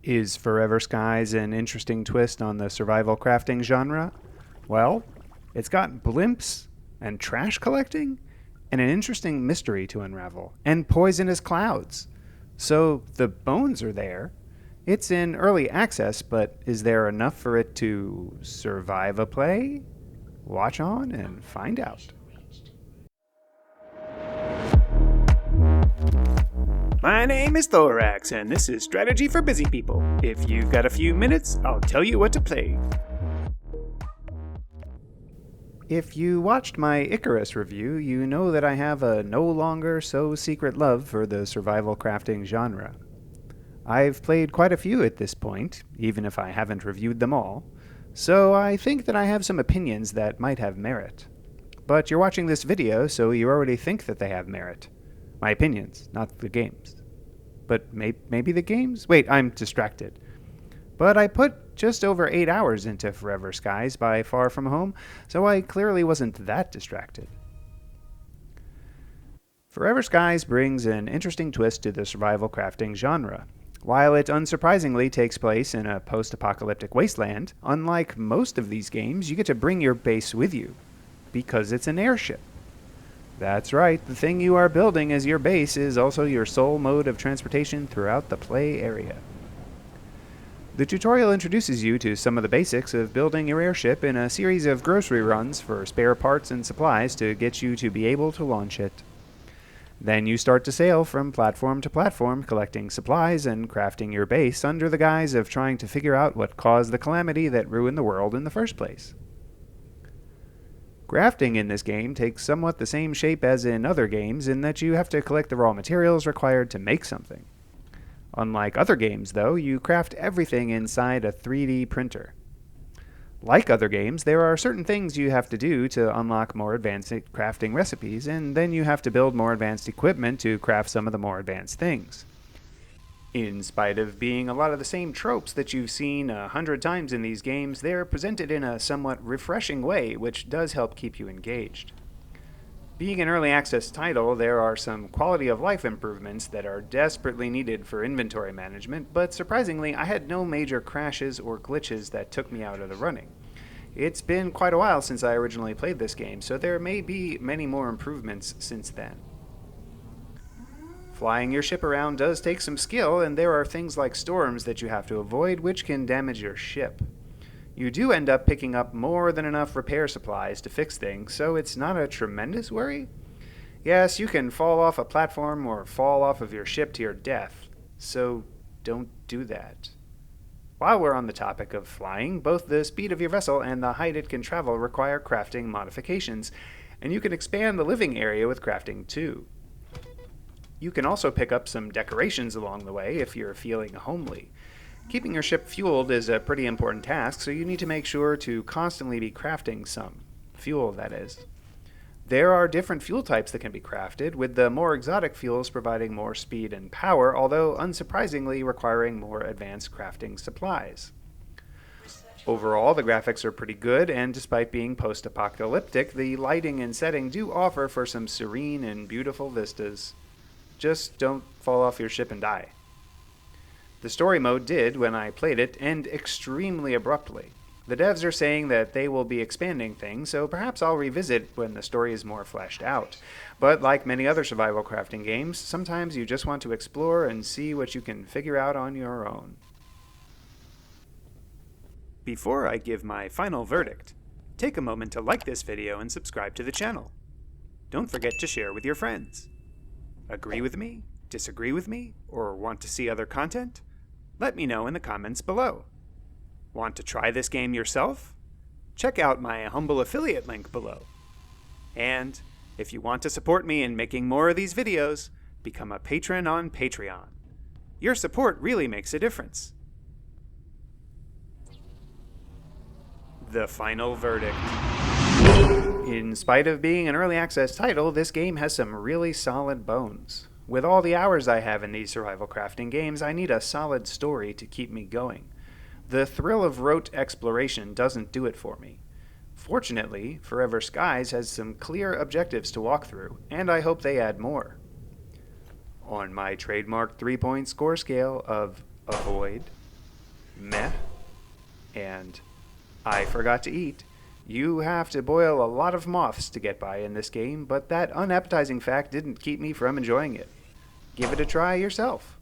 Is Forever Skies an interesting twist on the survival crafting genre? Well, it's got blimps and trash collecting and an interesting mystery to unravel and poisonous clouds. So the bones are there. It's in early access, but is there enough for it to survive a play? Watch on and find out. My name is Thoraxe, and this is Strategy for Busy People. If you've got a few minutes, I'll tell you what to play. If you watched my Icarus review, you know that I have a no longer so secret love for the survival crafting genre. I've played quite a few at this point, even if I haven't reviewed them all, so I think that I have some opinions that might have merit. But you're watching this video, so you already think that they have merit. My opinions, not the games. But maybe the games? Wait, I'm distracted. But I put just over 8 hours into Forever Skies by Far From Home, so I clearly wasn't that distracted. Forever Skies brings an interesting twist to the survival crafting genre. While it unsurprisingly takes place in a post-apocalyptic wasteland, unlike most of these games, you get to bring your base with you, because it's an airship. That's right, the thing you are building as your base is also your sole mode of transportation throughout the play area. The tutorial introduces you to some of the basics of building your airship in a series of grocery runs for spare parts and supplies to get you to be able to launch it. Then you start to sail from platform to platform, collecting supplies and crafting your base under the guise of trying to figure out what caused the calamity that ruined the world in the first place. Crafting in this game takes somewhat the same shape as in other games in that you have to collect the raw materials required to make something. Unlike other games, though, you craft everything inside a 3D printer. Like other games, there are certain things you have to do to unlock more advanced crafting recipes, and then you have to build more advanced equipment to craft some of the more advanced things. In spite of being a lot of the same tropes that you've seen 100 times in these games, they're presented in a somewhat refreshing way, which does help keep you engaged. Being an early access title, there are some quality of life improvements that are desperately needed for inventory management, but surprisingly, I had no major crashes or glitches that took me out of the running. It's been quite a while since I originally played this game, so there may be many more improvements since then. Flying your ship around does take some skill, and there are things like storms that you have to avoid, which can damage your ship. You do end up picking up more than enough repair supplies to fix things, so it's not a tremendous worry. Yes, you can fall off a platform or fall off of your ship to your death, so don't do that. While we're on the topic of flying, both the speed of your vessel and the height it can travel require crafting modifications, and you can expand the living area with crafting too. You can also pick up some decorations along the way if you're feeling homely. Keeping your ship fueled is a pretty important task, so you need to make sure to constantly be crafting some. Fuel, that is. There are different fuel types that can be crafted, with the more exotic fuels providing more speed and power, although unsurprisingly requiring more advanced crafting supplies. Overall, the graphics are pretty good, and despite being post-apocalyptic, the lighting and setting do offer for some serene and beautiful vistas. Just don't fall off your ship and die. The story mode did, when I played it, end extremely abruptly. The devs are saying that they will be expanding things, so perhaps I'll revisit when the story is more fleshed out. But like many other survival crafting games, sometimes you just want to explore and see what you can figure out on your own. Before I give my final verdict, take a moment to like this video and subscribe to the channel. Don't forget to share with your friends. Agree with me? Disagree with me? Or want to see other content? Let me know in the comments below. Want to try this game yourself? Check out my humble affiliate link below. And if you want to support me in making more of these videos, become a patron on Patreon. Your support really makes a difference. The final verdict. In spite of being an early access title, this game has some really solid bones. With all the hours I have in these survival crafting games, I need a solid story to keep me going. The thrill of rote exploration doesn't do it for me. Fortunately, Forever Skies has some clear objectives to walk through, and I hope they add more. On my trademark 3-point score scale of avoid, meh, and I forgot to eat. You have to boil a lot of moths to get by in this game, but that unappetizing fact didn't keep me from enjoying it. Give it a try yourself.